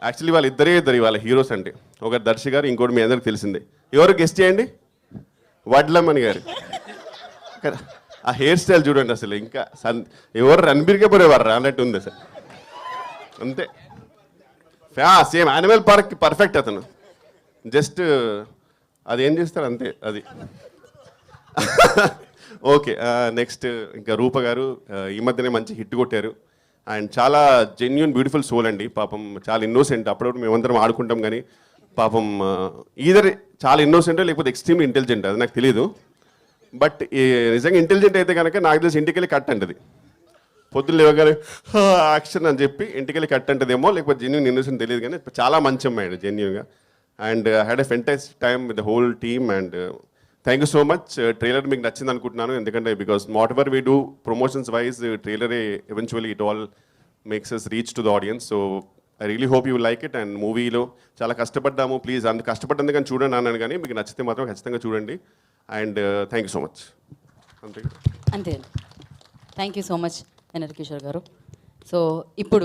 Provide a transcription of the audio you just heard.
Actually వాళ్ళ ఇద్దరు వాళ్ళ హీరోస్ అంటే ఒకరు దర్శి గారు, ఇంకోటి మీ అందరికి తెలిసిందే. ఎవరు గెస్ట్ చేయండి? వడ్లమ్మని గారు కదా. ఆ హెయిర్ స్టైల్ చూడండి అసలు, ఇంకా ఎవరు రణబీర్కే పోయేవారు అన్నట్టు ఉంది అసలు. అంతే, సేమ్ యానిమల్ పార్క్ పర్ఫెక్ట్ అతను. జస్ట్ అది ఏం చేస్తారు అంతే అది. ఓకే, నెక్స్ట్ ఇంకా రూప గారు ఈ మధ్యనే మంచి హిట్ కొట్టారు. అండ్ చాలా జెన్యున్ బ్యూటిఫుల్ సోల్ అండి. పాపం చాలా ఇన్నోసెంట్. అప్పుడప్పుడు మేమందరం ఆడుకుంటాం కానీ పాపం ఈధర్ చాలా ఇన్నోసెంట్ లేకపోతే ఎక్స్ట్రీమ్ ఇంటెలిజెంట్, అది నాకు తెలియదు. బట్ నిజంగా ఇంటెలిజెంట్ అయితే కనుక నాకు తెలిసి ఇంటికి వెళ్ళి కట్ అంటది. పొద్దున్న లేవగానే యాక్షన్ అని చెప్పి ఇంటికి వెళ్ళి కట్ అంటదేమో, లేకపోతే జెన్యున్ ఇన్నోసెంట్ తెలియదు. కానీ చాలా మంచి అమ్మాయి జెన్యున్గా. And had a fantastic time with the whole team. And thank you so much. Trailer మీకు నచ్చింది అనుకుంటున్నాను, ఎందుకంటే because whatever we do promotions wise ట్రైలరే eventually it all makes us reach to the audience. So I really hope you like it. And మూవీలో చాలా కష్టపడ్డాము, please అంత కష్టపడ్డందుకు కానీ చూడండి అన్నాను, కానీ మీకు నచ్చితే మాత్రం ఖచ్చితంగా చూడండి. And thank you so much. అంతే, thank you so much NR Kishore గారు. సో ఇప్పుడు